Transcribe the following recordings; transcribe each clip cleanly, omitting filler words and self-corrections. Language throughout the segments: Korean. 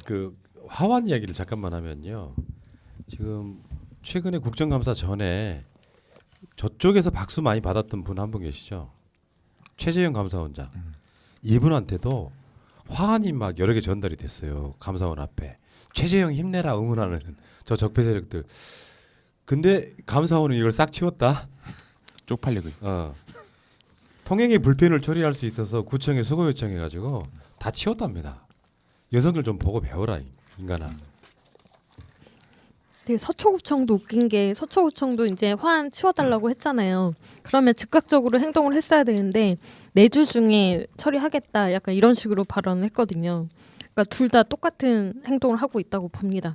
그 화환 이야기를 잠깐만 하면요. 지금 최근에 국정감사 전에 저쪽에서 박수 많이 받았던 분 한 분 계시죠. 최재형 감사원장. 이분한테도 화환이 막 여러 개 전달이 됐어요. 감사원 앞에. 최재형 힘내라 응원하는 저 적폐 세력들. 근데 감사원은 이걸 싹 치웠다. 쪽팔리고. 통행의 불편을 처리할 수 있어서 구청에 수고 요청해가지고 다 치웠답니다. 여성들 좀 보고 배워라 인간아. 되게 서초구청도 웃긴 게 서초구청도 이제 화환 치워달라고 했잖아요. 그러면 즉각적으로 행동을 했어야 되는데 4주 중에 처리하겠다 약간 이런 식으로 발언을 했거든요. 그러니까 둘 다 똑같은 행동을 하고 있다고 봅니다.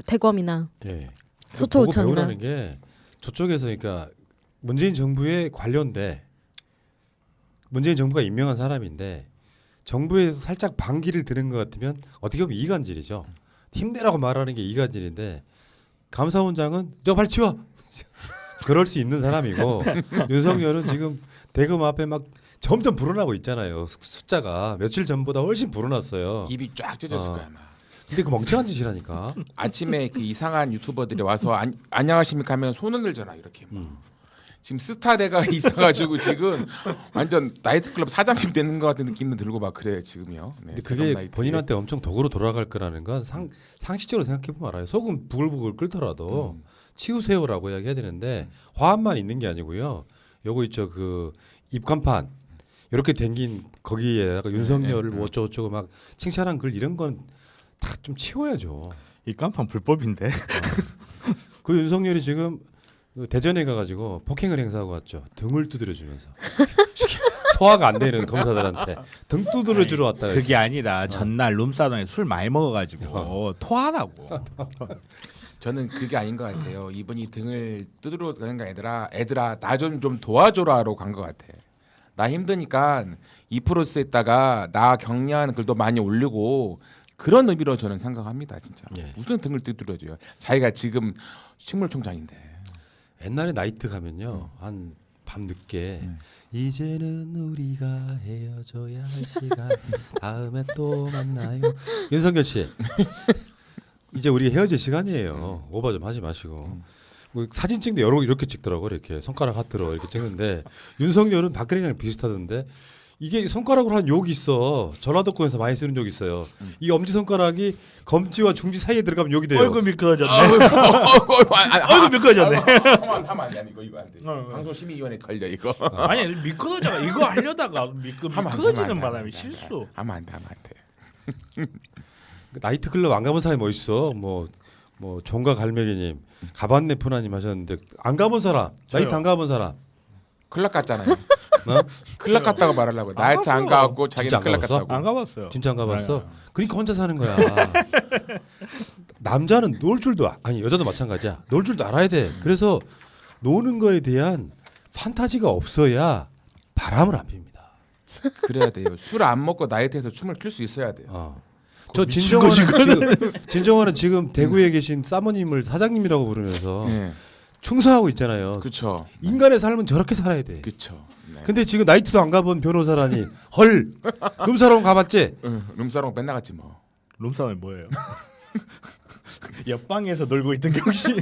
대검이나 예. 서초구청이나. 보고 배우라는 게 저쪽에서 그러니까 문재인 정부에 관련돼 문재인 정부가 임명한 사람인데 정부에서 살짝 반기를 드는 것 같으면 어떻게 보면 이간질이죠. 힘내라고 말하는 게 이간질인데 감사원장은 저 빨리 치워. 그럴 수 있는 사람이고 윤석열은 지금 대검 앞에 막 점점 불어나고 있잖아요. 숫자가 며칠 전보다 훨씬 불어났어요. 입이 쫙 찢어졌을 거야 아마. 근데 그 멍청한 짓이라니까. 아침에 그 이상한 유튜버들이 와서 안녕하십니까 하면 손을 들잖아 이렇게. 지금 스타대가 있어가지고 지금 완전 나이트클럽 사장님 되는 것 같은 느낌도 들고 막 그래 지금요. 네, 근데 그게 본인한테 엄청 덕으로 돌아갈 거라는 건 상식적으로 생각해 보면 알아요. 속은 부글부글 끓더라도 치우세요라고 이야기해야 되는데 화합만 있는 게 아니고요. 요거 있죠 그 입간판 이렇게 댕긴 거기에다가 윤석열을 뭐 어쩌고저쩌고 막 칭찬한 글 이런 건 다 좀 치워야죠. 입간판 불법인데. 그 윤석열이 지금 대전에 가가지고 폭행을 행사하고 왔죠. 등을 두드려주면서 소화가 안 되는 검사들한테 등 두드려주러 왔다. 그게 아니라 전날 룸사동에 술 많이 먹어가지고 토하라고. 저는 그게 아닌 것 같아요. 이분이 등을 두드려 가는 게 아니라 애들아 나 좀 도와줘라로 간 것 같아. 나 힘드니까 2%에다가 나 격려하는 글도 많이 올리고 그런 의미로 저는 생각합니다. 진짜. 예. 무슨 등을 두드려줘요. 자기가 지금 식물총장인데. 옛날에 나이트 가면요 한 밤 늦게 이제는 우리가 헤어져야 할 시간 다음에 또 만나요. 윤석열 씨 이제 우리 헤어질 시간이에요. 오버 좀 하지 마시고. 뭐 사진 찍는데 여러 이렇게 찍더라고 이렇게 손가락 하트로 이렇게 찍는데 윤석열은 박근혜랑 비슷하던데 이게 손가락으로 한 욕이 있어. 전라도권에서 많이 쓰는 욕이 있어요. 이 엄지 손가락이 검지와 중지 사이에 들어가면 욕이 돼요. 얼굴 미끄러졌네. 얼굴 미끄러졌네. 하면 안 돼. 이거 안 돼. 방송심의위원회 걸려 이거. 아니 미끄러져. 이거 하려다가 미끄러지는 바람에 실수. 하면 안 돼. 나이트클럽 안 가본 사람이 뭐 있어? 뭐 종가 갈매기님, 가봤네 푸나님 하셨는데 안 가본 사람, 나이트 안 가본 사람. 클럽 갔잖아요. 클럽 갔다고 말하려고. 나이트 안 가고 자기는 클럽 갔다고. 안 가봤어요. 진짜 안 가봤어? 그러니까 혼자 사는 거야. 남자는 놀 줄도 아니 여자도 마찬가지야. 놀 줄도 알아야 돼. 그래서 노는 거에 대한 판타지가 없어야 바람을 안 핍니다. 그래야 돼요. 술 안 먹고 나이트에서 춤을 출 수 있어야 돼요. 저 진정환은 지금 대구에 계신 사모님을 사장님이라고 부르면서 충성하고 있잖아요. 그렇죠. 인간의 삶은 저렇게 살아야 돼. 그렇죠. 네. 근데 지금 나이트도 안 가본 변호사라니 헐 룸사롱 가봤지? 룸사롱 맨날 갔지 뭐. 룸사롱이 뭐예요? 옆방에서 놀고 있던 경씨.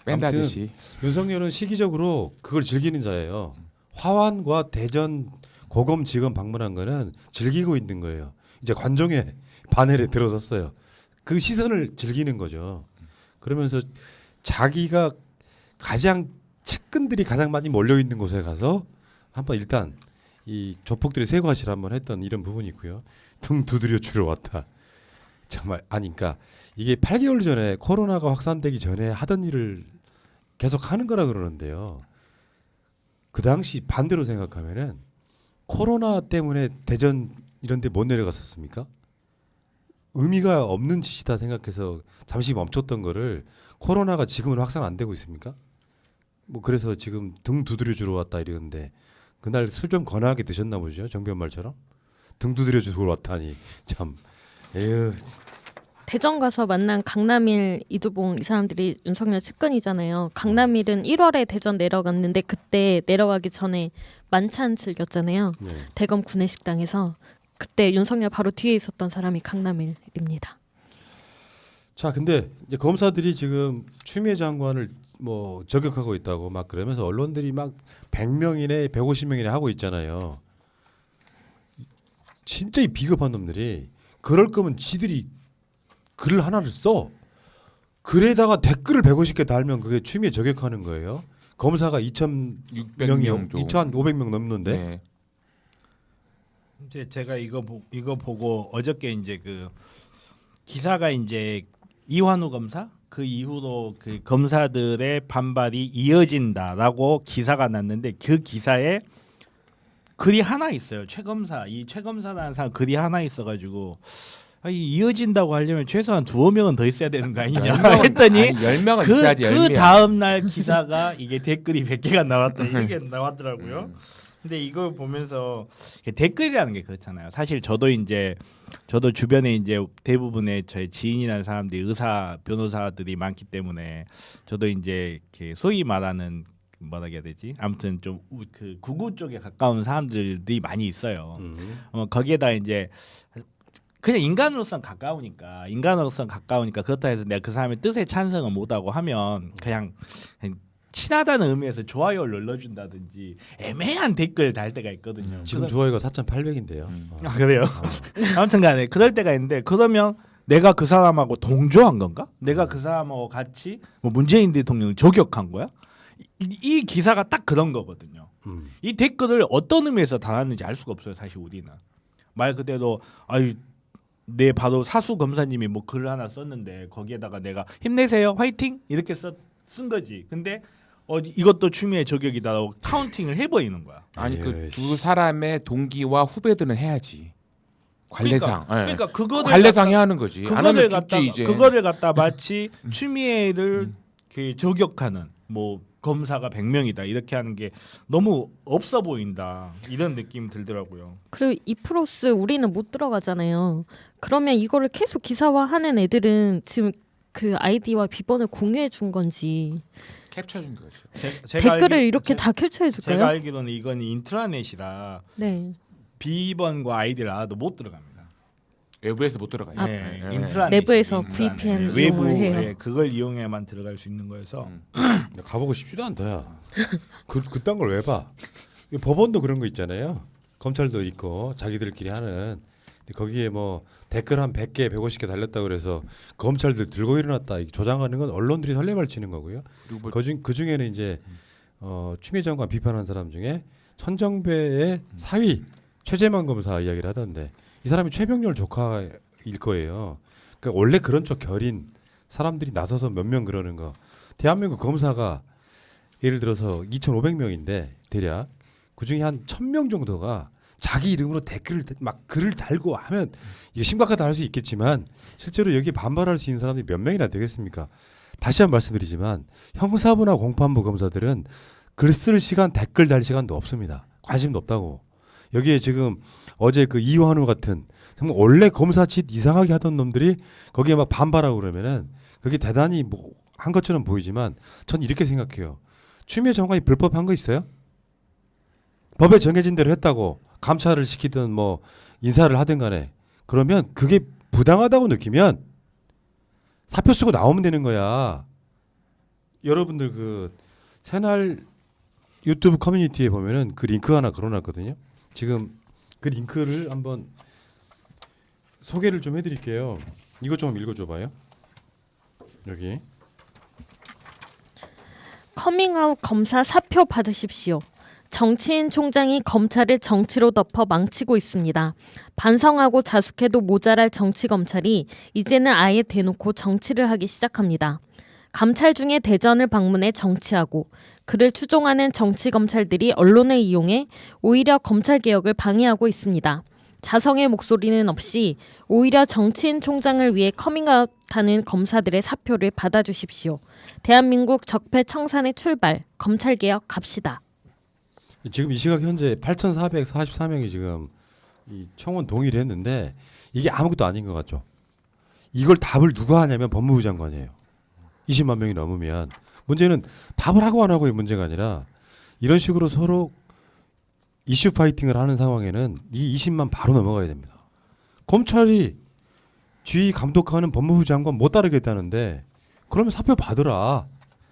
뺀다듯이. 윤석열은 시기적으로 그걸 즐기는 자예요. 화환과 대전 고검지검 방문한 거는 즐기고 있는 거예요. 이제 관종의 바늘에 들어섰어요. 그 시선을 즐기는 거죠. 그러면서 자기가 가장 측근들이 가장 많이 몰려 있는 곳에 가서 한번 일단 이 조폭들이 세과실 한번 했던 이런 부분이 있고요. 등 두드려 주러 왔다. 정말 아니까 이게 8개월 전에 코로나가 확산되기 전에 하던 일을 계속 하는 거라 그러는데요. 그 당시 반대로 생각하면은 코로나 때문에 대전 이런 데 못 내려갔었습니까? 의미가 없는 짓이다 생각해서 잠시 멈췄던 거를 코로나가 지금은 확산 안 되고 있습니까? 뭐 그래서 지금 등 두드려 주러 왔다 이러는데 그날 술 좀 거나하게 드셨나 보죠. 정변 말처럼 등 두드려 주러 왔다니 참 에휴. 대전 가서 만난 강남일, 이두봉 이 사람들이 윤석열 측근이잖아요. 강남일은 1월에 대전 내려갔는데 그때 내려가기 전에 만찬 즐겼잖아요. 대검 구내식당에서. 그때 윤석열 바로 뒤에 있었던 사람이 강남일입니다. 자, 근데 이제 검사들이 지금 추미애 장관을 뭐 저격하고 있다고 막 그러면서 언론들이 막 100명이네 150명이네 하고 있잖아요. 진짜 이 비겁한 놈들이 그럴 거면 지들이 글을 하나를 써. 글에다가 댓글을 150개 달면 그게 추미애 저격하는 거예요. 검사가 2,000명이요. 2,500명 넘는데. 네. 이제 제가 이거 보고 어저께 이제 그 기사가 이제 이완우 검사 그 이후로 그 검사들의 반발이 이어진다라고 기사가 났는데 그 기사에 글이 하나 있어요. 최 검사라는 사람 글이 하나 있어가지고 이어진다고 하려면 최소한 2명은 더 있어야 되는 거 아니냐 했더니 10명은 그, 있어야지. 그 10명. 다음 날 기사가 이게 댓글이 100개가 나왔다 이게 나왔더라고요. 근데 이걸 보면서 댓글이라는 게 그렇잖아요. 사실 저도 주변에 이제 대부분의 저희 지인이라는 사람들이 의사 변호사들이 많기 때문에 저도 이제 이렇게 소위 말하는 뭐라 해야 되지? 아무튼 좀 그 구구 쪽에 가까운 사람들이 많이 있어요. 거기에다 이제 그냥 인간으로선 가까우니까 그렇다 해서 내가 그 사람의 뜻에 찬성을 못하고 하면 그냥 친하다는 의미에서 좋아요를 눌러준다든지 애매한 댓글 달 때가 있거든요. 지금 좋아요가 4,800인데요. 아 그래요? 아무튼간에 그럴 때가 있는데 그러면 내가 그 사람하고 동조한 건가? 내가 그 사람하고 같이 뭐 문재인 대통령을 저격한 거야? 이 기사가 딱 그런 거거든요. 이 댓글을 어떤 의미에서 달았는지 알 수가 없어요. 사실 우리는 말 그대로 내 바로 사수 검사님이 뭐 글을 하나 썼는데 거기에다가 내가 힘내세요, 화이팅 이렇게 쓴 거지. 근데 이것도 추미애 저격이다라고 카운팅을 해버리는 거야. 아니 그 두 사람의 동기와 후배들은 해야지. 관례상. 그러니까 그거를 관례상 해야 하는 거지. 안 하면 죽지 이제. 그거를 갖다 마치 추미애를 그 저격하는 뭐 검사가 100명이다 이렇게 하는 게 너무 없어 보인다 이런 느낌이 들더라고요. 그리고 이 플러스 우리는 못 들어가잖아요. 그러면 이거를 계속 기사화하는 애들은 지금 그 아이디와 비번을 공유해 준 건지 캡처해 준 거죠. 댓글을 이렇게 다 캡처해 줄까요? 제가 알기로는 이건 인트라넷이라 네. 비번과 아이디를 알아도 못 들어갑니다. 외부에서 못 들어가요. 아, 네, 네. 인트라넷 내부에서 인트라넷. VPN 외부 이용을 해요. 예, 그걸 이용해야만 들어갈 수 있는 거여서 가보고 싶지도 않다야. 그딴 걸 왜 봐? 법원도 그런 거 있잖아요. 검찰도 있고 자기들끼리 하는. 근데 거기에 뭐 댓글 한 100개, 150개 달렸다 그래서 검찰들 들고 일어났다 이렇게 조장하는 건 언론들이 설레발 치는 거고요. 그 중에는 이제 추미애 장관 비판한 사람 중에 천정배의 사위 최재만 검사 이야기를 하던데 이 사람이 최병렬 조카일 거예요. 그러니까 원래 그런 쪽 결인 사람들이 나서서 몇 명 그러는 거. 대한민국 검사가 예를 들어서 2,500명인데 대략 그 중에 한 1,000명 정도가 자기 이름으로 댓글을 막 글을 달고 하면 이게 심각하다 할 수 있겠지만 실제로 여기 반발할 수 있는 사람들이 몇 명이나 되겠습니까? 다시 한번 말씀드리지만 형사부나 공판부 검사들은 글 쓸 시간, 댓글 달 시간도 없습니다. 관심도 없다고. 여기에 지금 어제 그 이완우 같은 정말 원래 검사 짓 이상하게 하던 놈들이 거기에 막 반발하고 그러면은 그게 대단히 뭐 한 것처럼 보이지만 전 이렇게 생각해요. 추미애 장관이 불법한 거 있어요? 법에 정해진 대로 했다고 감찰을 시키든 뭐 인사를 하든 간에 그러면 그게 부당하다고 느끼면 사표 쓰고 나오면 되는 거야. 여러분들 그 새날 유튜브 커뮤니티에 보면은 그 링크 하나 걸어놨거든요. 지금 그 링크를 한번 소개를 좀 해드릴게요. 이거 좀 읽어줘봐요. 여기 커밍아웃 검사 사표 받으십시오. 정치인 총장이 검찰을 정치로 덮어 망치고 있습니다. 반성하고 자숙해도 모자랄 정치 검찰이 이제는 아예 대놓고 정치를 하기 시작합니다. 감찰 중에 대전을 방문해 정치하고 그를 추종하는 정치 검찰들이 언론을 이용해 오히려 검찰 개혁을 방해하고 있습니다. 자성의 목소리는 없이 오히려 정치인 총장을 위해 커밍아웃하는 검사들의 사표를 받아주십시오. 대한민국 적폐 청산의 출발, 검찰 개혁 갑시다. 지금 이 시각 현재 8,444명이 지금 이 청원 동의를 했는데 이게 아무것도 아닌 것 같죠. 이걸 답을 누가 하냐면 법무부 장관이에요. 20만 명이 넘으면 문제는 답을 하고 안 하고의 문제가 아니라 이런 식으로 서로 이슈 파이팅을 하는 상황에는 이 20만 바로 넘어가야 됩니다. 검찰이 지휘 감독하는 법무부 장관 못 따르겠다는데 그러면 사표 받으라.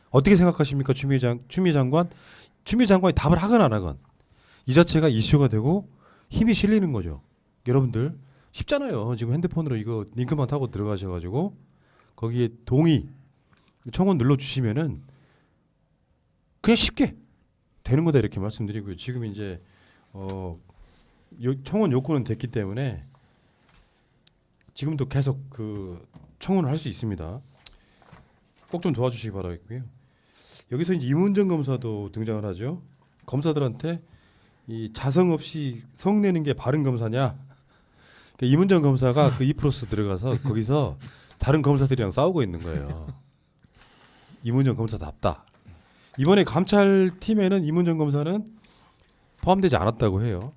어떻게 생각하십니까, 추미애 장관? 추미애 장관이 답을 하건 안 하건 이 자체가 이슈가 되고 힘이 실리는 거죠. 여러분들 쉽잖아요. 지금 핸드폰으로 이거 링크만 타고 들어가셔가지고 거기에 동의 청원 눌러주시면은 그냥 쉽게 되는 거다 이렇게 말씀드리고요. 지금 이제 청원 요건은 됐기 때문에 지금도 계속 그 청원을 할 수 있습니다. 꼭 좀 도와주시기 바라겠고요. 여기서 이제 이문정 검사도 등장을 하죠. 검사들한테 이 자성 없이 성내는 게 바른 검사냐? 그러니까 이문정 검사가 그 이프로스 들어가서 거기서 다른 검사들이랑 싸우고 있는 거예요. 이문정 검사답다. 이번에 감찰팀에는 이문정 검사는 포함되지 않았다고 해요.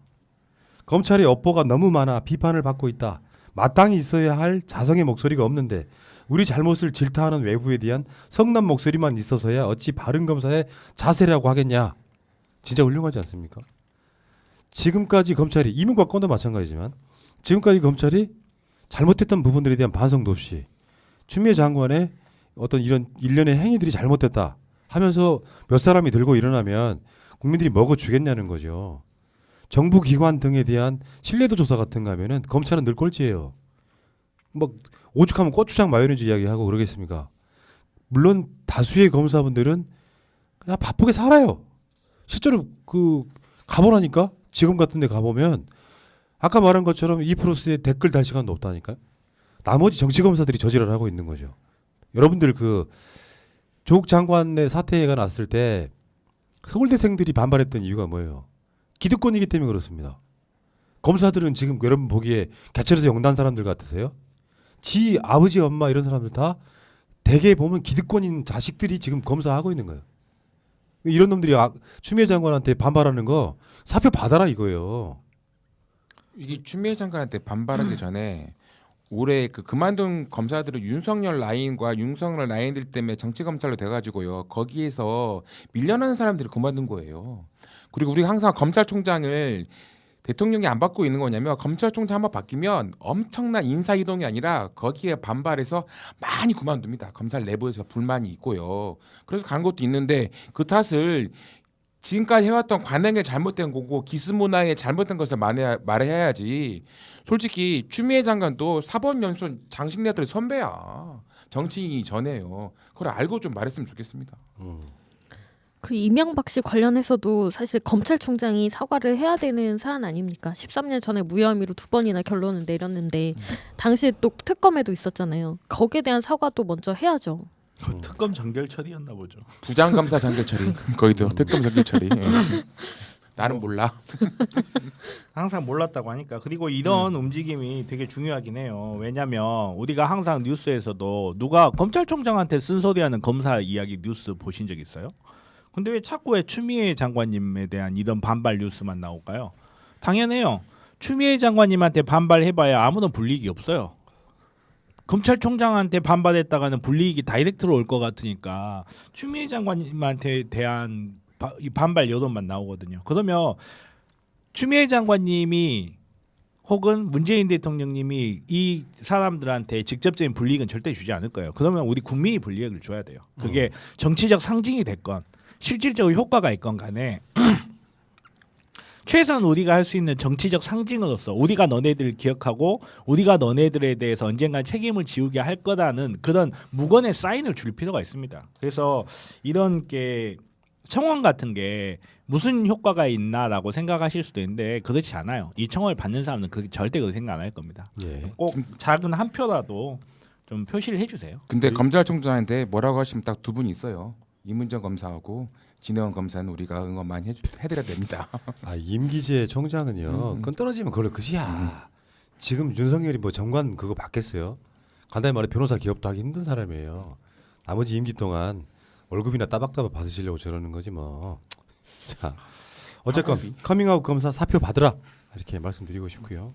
검찰의 업보가 너무 많아 비판을 받고 있다. 마땅히 있어야 할 자성의 목소리가 없는데 우리 잘못을 질타하는 외부에 대한 성난 목소리만 있어서야 어찌 바른 검사의 자세라고 하겠냐. 진짜 훌륭하지 않습니까? 지금까지 검찰이 이명박 건도 마찬가지지만 지금까지 검찰이 잘못했던 부분들에 대한 반성도 없이 추미애 장관의 어떤 이런 일련의 행위들이 잘못됐다 하면서 몇 사람이 들고 일어나면 국민들이 먹어주겠냐는 거죠. 정부 기관 등에 대한 신뢰도 조사 같은 거 하면은 검찰은 늘 꼴찌예요. 뭐 오죽하면 고추장 마요네즈 이야기하고 그러겠습니까? 물론 다수의 검사분들은 그냥 바쁘게 살아요. 실제로 그 가보라니까 지금 같은 데 가보면 아까 말한 것처럼 이프로스에 댓글 달 시간도 없다니까요. 나머지 정치검사들이 저지랄 하고 있는 거죠. 여러분들 그 조국 장관의 사태가 났을 때 서울대생들이 반발했던 이유가 뭐예요? 기득권이기 때문에 그렇습니다. 검사들은 지금 여러분 보기에 개천에서 영단 사람들 같으세요? 지 아버지 엄마 이런 사람들 다 대개 보면 기득권인 자식들이 지금 검사하고 있는 거예요. 이런 놈들이 추미애 장관한테 반발하는 거 사표 받아라 이거예요. 이게 추미애 장관한테 반발하기 전에 올해 그 그만둔 검사들은 윤석열 라인들 때문에 정치 검찰로 돼가지고요. 거기에서 밀려나는 사람들이 그만둔 거예요. 그리고 우리가 항상 검찰총장을 대통령이 안 받고 있는 거냐면 검찰총장 한번 바뀌면 엄청난 인사 이동이 아니라 거기에 반발해서 많이 그만둡니다. 검찰 내부에서 불만이 있고요. 그래서 간 것도 있는데 그 탓을 지금까지 해왔던 관행에 잘못된 거고 기스문화에 잘못된 것을 말해야지. 솔직히 추미애 장관도 사법연수원 장신대들의 선배야. 정치인이 전에요. 그걸 알고 좀 말했으면 좋겠습니다. 그 이명박 씨 관련해서도 사실 검찰총장이 사과를 해야 되는 사안 아닙니까? 13년 전에 무혐 혐의로 2번이나 결론을 내렸는데 당시에 또 특검에도 있었잖아요. 거기에 대한 사과도 먼저 해야죠. 특검 정결 처리였나 보죠. 부장검사 장결 처리. 거기도 특검 장결 처리. 나는 몰라. 항상 몰랐다고 하니까. 그리고 이런 움직임이 되게 중요하긴 해요. 왜냐하면 우리가 항상 뉴스에서도 누가 검찰총장한테 쓴소리하는 검사 이야기 뉴스 보신 적 있어요? 근데 왜 자꾸 추미애 장관님에 대한 이런 반발 뉴스만 나올까요? 당연해요. 추미애 장관님한테 반발해봐야 아무런 불이익이 없어요. 검찰총장한테 반발했다가는 불이익이 다이렉트로 올 것 같으니까 추미애 장관님한테 대한 이 반발 여론만 나오거든요. 그러면 추미애 장관님이 혹은 문재인 대통령님이 이 사람들한테 직접적인 불이익은 절대 주지 않을 거예요. 그러면 우리 국민이 불이익을 줘야 돼요. 그게 정치적 상징이 됐건 실질적으로 효과가 있건 간에 최소한 우리가 할 수 있는 정치적 상징으로서 우리가 너네들을 기억하고 우리가 너네들에 대해서 언젠간 책임을 지우게 할 거라는 그런 무건의 사인을 줄 필요가 있습니다. 그래서 이런 게 청원 같은 게 무슨 효과가 있나라고 생각하실 수도 있는데 그렇지 않아요. 이 청원을 받는 사람은 절대 그렇게 생각 안 할 겁니다. 예. 꼭 작은 한 표라도 좀 표시를 해주세요. 근데 검찰총장한테 뭐라고 하시면 딱 두 분이 있어요. 이문정 검사하고 진해원 검사는 우리가 응원 많이 해드려야 됩니다. 임기재 총장은요. 그건 떨어지면 그걸로 끝이야. 지금 윤석열이 뭐 정관 그거 받겠어요? 간단히 말해 변호사 기업도 하기 힘든 사람이에요. 나머지 임기 동안 월급이나 따박따박 받으시려고 저러는 거지 뭐. 자, 어쨌건 커밍아웃 검사 사표 받으라 이렇게 말씀드리고 싶고요.